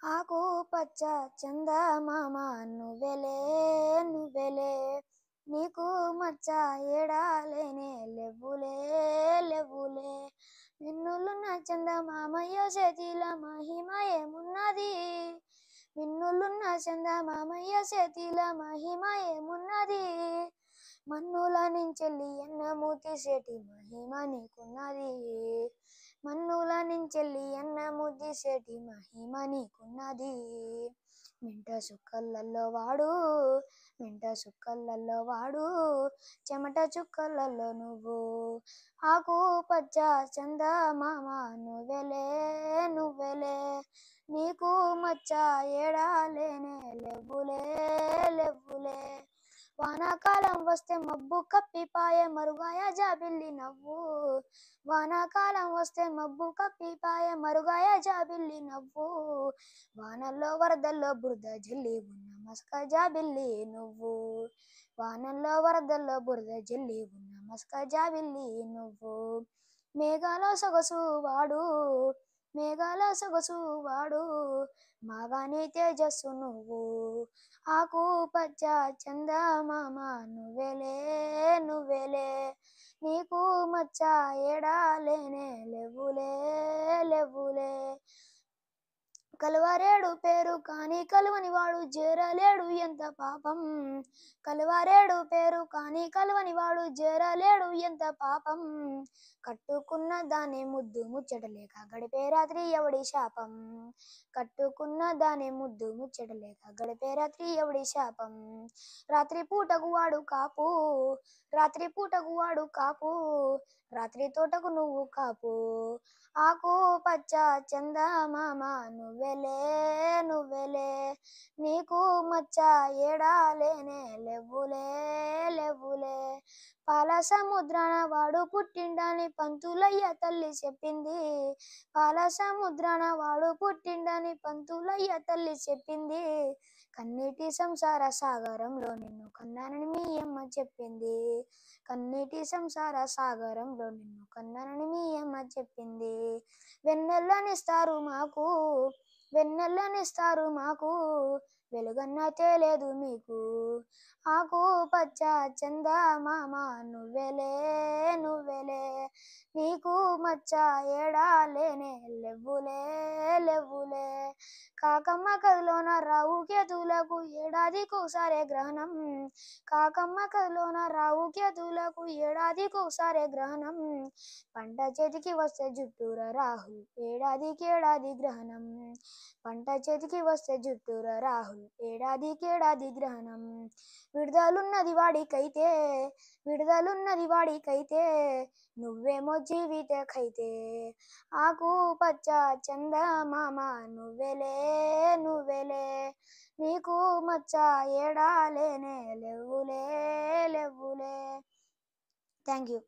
ఆకు పచ్చ చందమామ నువ్వెలే నువ్వెలే నీకు మచ్చ ఏడాలేనే లెవ్వులే లెవ్వులే మిన్నులున్న చందమామయ్య చేతిల మహిమ ఏమున్నది మిన్నులున్న చందమామయ్య చేతిల మహిమ ఏమున్నది మన్నుల నుంచెల్లి అన్నము తీసేటి మహిమ నీకున్నది మన్నుల నుంచెల్లి అన్నము తీసేటి మహిమ నీకున్నది మింట సుక్కలలో వాడు చెమట చుక్కలలో నువ్వు ఆకు పచ్చ చందమామ నువ్వెలే నువ్వెలే నీకు మచ్చ ఏడాలేనే లెవ్వులే లెవ్వులే వానాకాలం వస్తే మబ్బు కప్పిపాయే మరుగాయ జాబిల్లి నవ్వు వానాకాలం వస్తే మబ్బు కప్పిపాయే మరుగాయ జాబిల్లి నవ్వు వానల్లో వరదల్లో బురద జల్లి ఉన్న మస్క జాబిల్లి నువ్వు వానల్లో వరదల్లో బురద జల్లి ఉన్న మస్క జాబిల్లి నువ్వు మేఘాల సొగసు వాడు మాగాని తేజస్సు నువ్వు ఆకు పచ్చ చందమామ నువ్వెలే నువ్వెలే నీకు మచ్చ ఏడాలేనే లెవ్వులే లెవ్వులే కలువరేడు పేరు కాని కలువని వాడు చేరలేడు ఎంత పాపం కలువరేడు పేరు కాని కలువని వాడు చేరలేడు ఎంత పాపం కట్టుకున్న దాని ముద్దు ముచ్చటలేక గడిపే రాత్రి ఎవడి శాపం కట్టుకున్న దాని ముద్దు ముచ్చటలేక గడిపే రాత్రి ఎవడి శాపం రాత్రి పూటకు వాడు కాపు రాత్రి తోటకు నువ్వు కాపు ఆకు పచ్చ చందమామ నువ్వెలే నువ్వెలే నీకు మచ్చ ఏడాలేనే లెవ్వులే లెవ్వులే పాల సముద్రాన వాడు పుట్టిండని పంతులయ్య తల్లి చెప్పింది పాల సముద్రాన వాడు పుట్టిండని పంతులయ్య తల్లి చెప్పింది కన్నీటి సంసార సాగరంలో నిన్ను కన్నానని మీ అమ్మ చెప్పింది కన్నీటి సంసార సాగరంలో నిన్ను కన్నానని మీ అమ్మ చెప్పింది వెన్నెల్లనిస్తారు మాకు వెలుగన్న తేలేదు మీకు ఆకు పచ్చ చందమామ నువ్వెలే నువ్వెలే నీకు మచ్చ ఏడాలేనే లెవ్వులే లెవ్వులే కాకమ్మ కదిలోన రావు కేతులకు ఏడాదికోసారే గ్రహణం కాకమ్మ కదిలోన రావు కేతులకు ఏడాదికోసారే గ్రహణం పంట చేతికి వస్తే జుట్టూర రాహుల్ ఏడాదికేడాది గ్రహణం పంట చేతికి వస్తే జుట్టూర రాహుల్ ఏడాదికేడాది గ్రహణం విడుదలున్నది వాడికైతే నువ్వేమో జీవిత ఖైతే ఆకు పచ్చ చందమామ నువ్వెలే నువ్వెలే నీకు మచ్చ ఏడాలేనే లెవ్వులే లెవ్వులే థ్యాంక్ యూ.